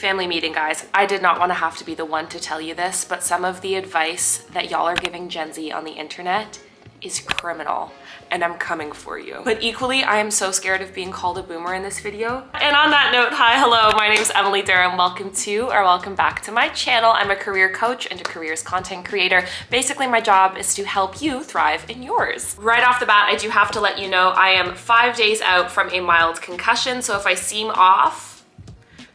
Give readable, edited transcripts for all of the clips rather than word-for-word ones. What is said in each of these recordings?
Family meeting, guys. I did not want to have to be the one to tell you this, but some of the advice that y'all are giving Gen Z on the internet is criminal, and I'm coming for you. But equally, I am so scared of being called a boomer in this video. And on that note, hi, hello, my name is Emily Durham. Welcome back to my channel. I'm a career coach and a careers content creator. Basically, my job is to help you thrive in yours. Right off the bat, I do have to let you know I am 5 days out from a mild concussion, so if I seem off,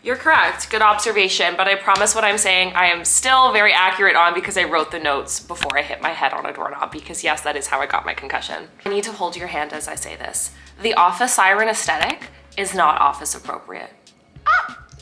you're correct, good observation, but I promise what I'm saying I am still very accurate on because I wrote the notes before I hit my head on a doorknob, because yes, that is how I got my concussion. I need to hold your hand as I say this. The office siren aesthetic is not office appropriate.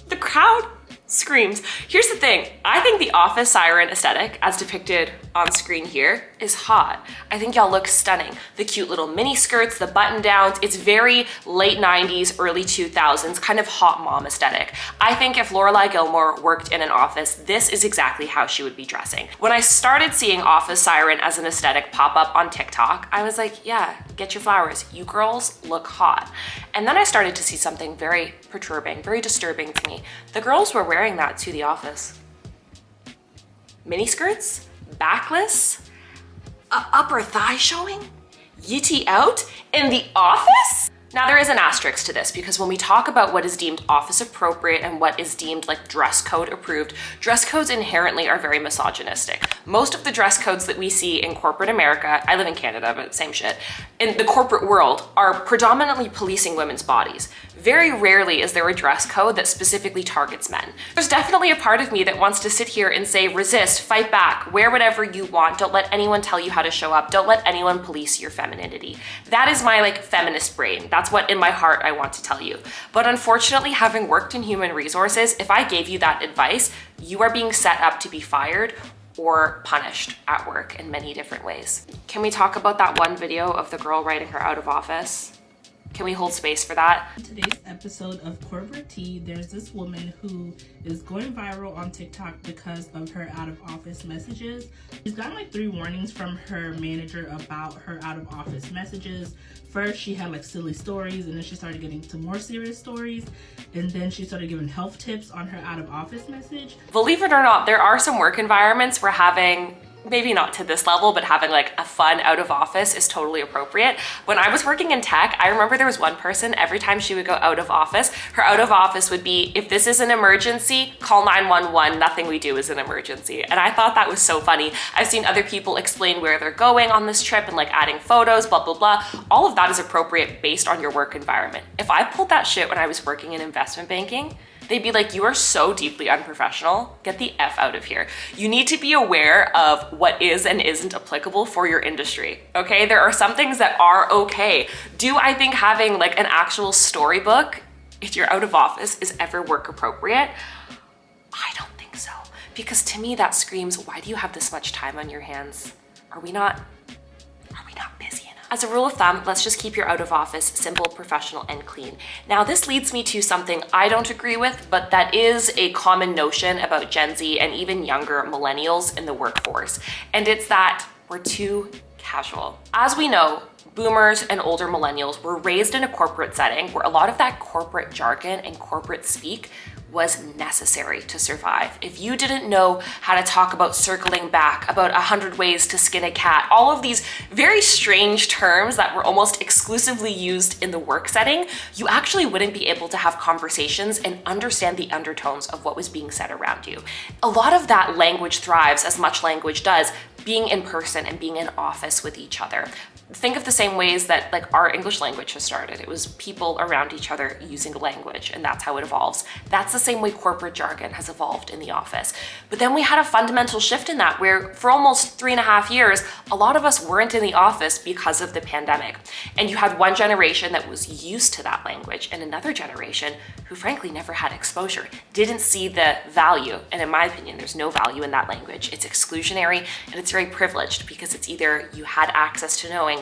The crowd screams. Here's the thing, I think the office siren aesthetic, as depicted on screen here, is hot. I think y'all look stunning. The cute little mini skirts, the button downs, it's very late 90s, early 2000s, kind of hot mom aesthetic. I think if Lorelai Gilmore worked in an office, this is exactly how she would be dressing. When I started seeing office siren as an aesthetic pop up on TikTok, I was like, yeah, get your flowers. You girls look hot. And then I started to see something very perturbing, very disturbing to me. The girls were wearing that to the office. Mini skirts, backless, upper thigh showing, yitty out in the office? Now there is an asterisk to this, because when we talk about what is deemed office appropriate and what is deemed like dress code approved, dress codes inherently are very misogynistic. Most of the dress codes that we see in corporate America, I live in Canada, but same shit, in the corporate world are predominantly policing women's bodies. Very rarely is there a dress code that specifically targets men. There's definitely a part of me that wants to sit here and say, resist, fight back, wear whatever you want, don't let anyone tell you how to show up, don't let anyone police your femininity. That is my like feminist brain. That's what in my heart I want to tell you. But unfortunately, having worked in human resources, if I gave you that advice, you are being set up to be fired or punished at work in many different ways. Can we talk about that one video of the girl writing her out of office? Can we hold space for that? In today's episode of Corporate Tea, there's this woman who is going viral on TikTok because of her out of office messages. She's gotten like 3 warnings from her manager about her out of office messages. First, she had like silly stories, and then she started getting to more serious stories, and then she started giving health tips on her out of office message. Believe it or not, there are some work environments where having, maybe not to this level, but having like a fun out of office is totally appropriate. When I was working in tech, I remember there was one person, every time she would go out of office, her out of office would be, if this is an emergency, call 911, nothing we do is an emergency. And I thought that was so funny. I've seen other people explain where they're going on this trip and like adding photos, blah, blah, blah. All of that is appropriate based on your work environment. If I pulled that shit when I was working in investment banking, they'd be like, you are so deeply unprofessional. Get the F out of here. You need to be aware of what is and isn't applicable for your industry, okay? There are some things that are okay. Do I think having like an actual storybook, if you're out of office, is ever work appropriate? I don't think so. Because to me, that screams, why do you have this much time on your hands? Are we not busy enough? As a rule of thumb, let's just keep your out of office simple, professional, and clean. Now, this leads me to something I don't agree with, but that is a common notion about Gen Z and even younger millennials in the workforce. And it's that we're too casual. As we know, boomers and older millennials were raised in a corporate setting where a lot of that corporate jargon and corporate speak was necessary to survive. If you didn't know how to talk about circling back, about 100 ways to skin a cat, all of these very strange terms that were almost exclusively used in the work setting, you actually wouldn't be able to have conversations and understand the undertones of what was being said around you. A lot of that language thrives, as much language does, being in person and being in office with each other. Think of the same ways that like our English language has started. It was people around each other using language, and that's how it evolves. That's the same way corporate jargon has evolved in the office. But then we had a fundamental shift in that, where for almost 3.5 years, a lot of us weren't in the office because of the pandemic. And you had one generation that was used to that language and another generation who frankly never had exposure, didn't see the value. And in my opinion, there's no value in that language. It's exclusionary and it's very privileged, because it's either you had access to knowing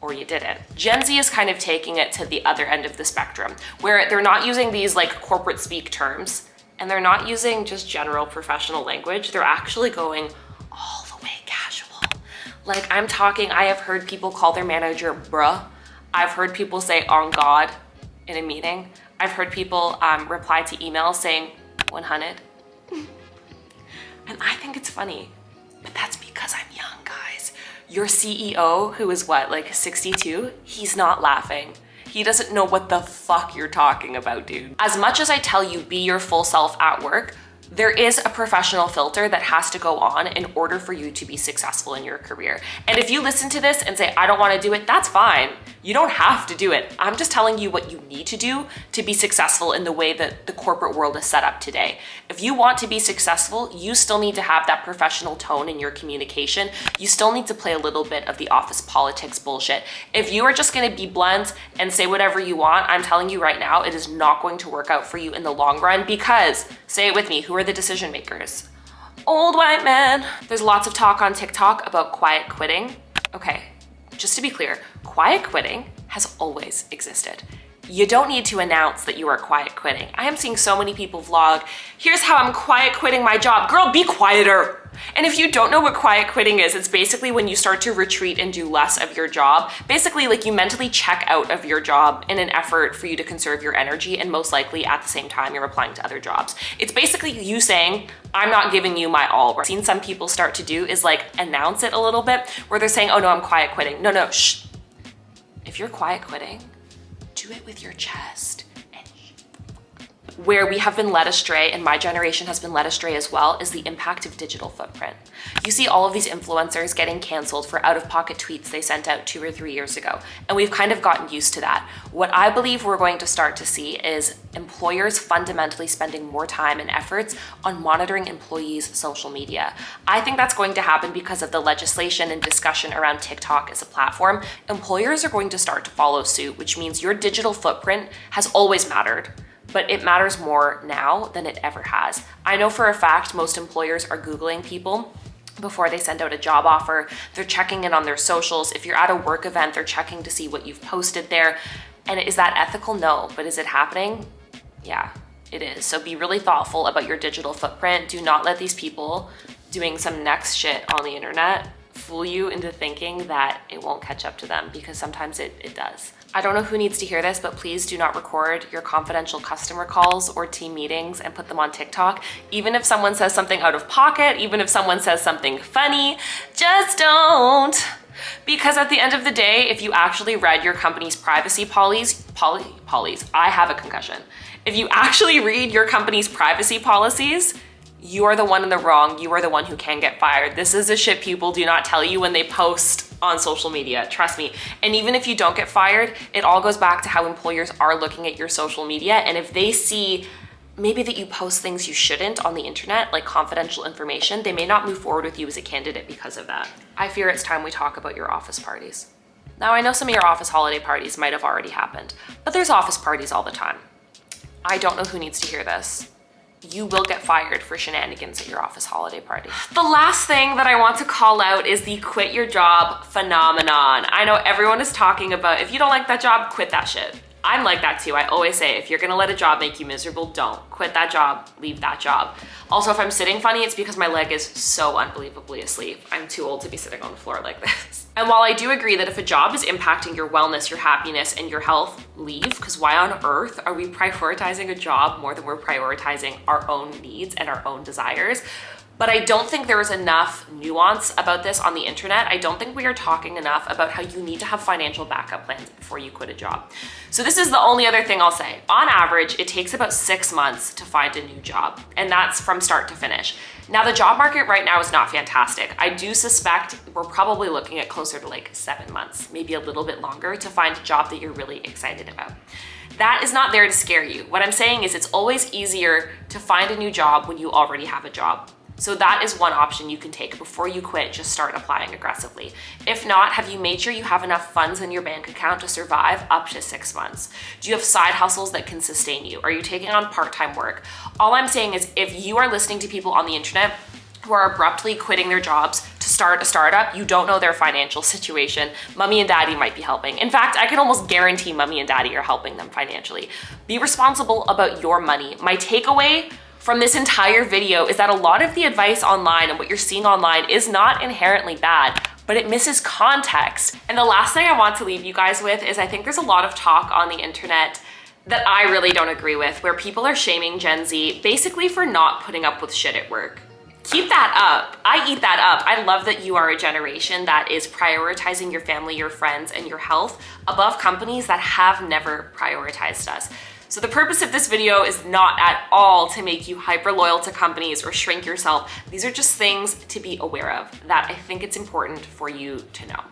or you didn't. Gen Z is kind of taking it to the other end of the spectrum, where they're not using these like corporate speak terms, and they're not using just general professional language. They're actually going all the way casual. Like I'm talking, I have heard people call their manager bruh. I've heard people say on God in a meeting. I've heard people reply to emails saying 100. And I think it's funny, but that's because I'm young, guys. Your CEO, who is what, like 62, he's not laughing. He doesn't know what the fuck you're talking about, dude. As much as I tell you be your full self at work, there is a professional filter that has to go on in order for you to be successful in your career. And if you listen to this and say, I don't want to do it, that's fine. You don't have to do it. I'm just telling you what you need to do to be successful in the way that the corporate world is set up today. If you want to be successful, you still need to have that professional tone in your communication. You still need to play a little bit of the office politics bullshit. If you are just going to be blunt and say whatever you want, I'm telling you right now, it is not going to work out for you in the long run because, say it with me, who are the decision makers? Old white men. There's lots of talk on TikTok about quiet quitting. Okay, just to be clear, quiet quitting has always existed. You don't need to announce that you are quiet quitting. I am seeing so many people vlog, here's how I'm quiet quitting my job. Girl, be quieter. And if you don't know what quiet quitting is, it's basically when you start to retreat and do less of your job. Basically, like you mentally check out of your job in an effort for you to conserve your energy, and most likely at the same time you're applying to other jobs. It's basically you saying, I'm not giving you my all. What I've seen some people start to do is like announce it a little bit, where they're saying, oh no, I'm quiet quitting. No, shh. If you're quiet quitting, do it with your chest. Where we have been led astray, and my generation has been led astray as well, is the impact of digital footprint. You see all of these influencers getting canceled for out-of-pocket tweets they sent out 2 or 3 years ago, and we've kind of gotten used to that. What I believe we're going to start to see is employers fundamentally spending more time and efforts on monitoring employees' social media. I think that's going to happen because of the legislation and discussion around TikTok as a platform. Employers are going to start to follow suit, which means your digital footprint has always mattered, but it matters more now than it ever has. I know for a fact most employers are Googling people before they send out a job offer. They're checking in on their socials. If you're at a work event, they're checking to see what you've posted there. And is that ethical? No, but is it happening? Yeah, it is. So be really thoughtful about your digital footprint. Do not let these people doing some next shit on the internet fool you into thinking that it won't catch up to them, because sometimes it does. I don't know who needs to hear this, but please do not record your confidential customer calls or team meetings and put them on TikTok. Even if someone says something out of pocket, even if someone says something funny, just don't. Because at the end of the day, if you actually read your company's privacy policies, I have a concussion. If you actually read your company's privacy policies, you are the one in the wrong. You are the one who can get fired. This is the shit people do not tell you when they post on social media, trust me. And even if you don't get fired, it all goes back to how employers are looking at your social media. And if they see maybe that you post things you shouldn't on the internet, like confidential information, they may not move forward with you as a candidate because of that. I fear it's time we talk about your office parties. Now, I know some of your office holiday parties might have already happened, but there's office parties all the time. I don't know who needs to hear this. You will get fired for shenanigans at your office holiday party. The last thing that I want to call out is the quit your job phenomenon. I know everyone is talking about, if you don't like that job, quit that shit. I'm like that too. I always say, if you're gonna let a job make you miserable, don't. Quit that job, leave that job. Also, if I'm sitting funny, it's because my leg is so unbelievably asleep. I'm too old to be sitting on the floor like this. And while I do agree that if a job is impacting your wellness, your happiness, and your health, leave, because why on earth are we prioritizing a job more than we're prioritizing our own needs and our own desires? But I don't think there is enough nuance about this on the internet. I don't think we are talking enough about how you need to have financial backup plans before you quit a job. So this is the only other thing I'll say. On average, it takes about 6 months to find a new job, and that's from start to finish. Now, the job market right now is not fantastic. I do suspect we're probably looking at closer to like 7 months, maybe a little bit longer, to find a job that you're really excited about. That is not there to scare you. What I'm saying is it's always easier to find a new job when you already have a job. So that is one option you can take before you quit. Just start applying aggressively. If not, have you made sure you have enough funds in your bank account to survive up to 6 months? Do you have side hustles that can sustain you? Are you taking on part-time work? All I'm saying is if you are listening to people on the internet who are abruptly quitting their jobs to start a startup, you don't know their financial situation. Mommy and daddy might be helping. In fact, I can almost guarantee mommy and daddy are helping them financially. Be responsible about your money. My takeaway from this entire video is that a lot of the advice online and what you're seeing online is not inherently bad, but it misses context. And the last thing I want to leave you guys with is I think there's a lot of talk on the internet that I really don't agree with, where people are shaming Gen Z basically for not putting up with shit at work. Keep that up. I eat that up. I love that you are a generation that is prioritizing your family, your friends, and your health above companies that have never prioritized us. So the purpose of this video is not at all to make you hyper loyal to companies or shrink yourself. These are just things to be aware of that I think it's important for you to know.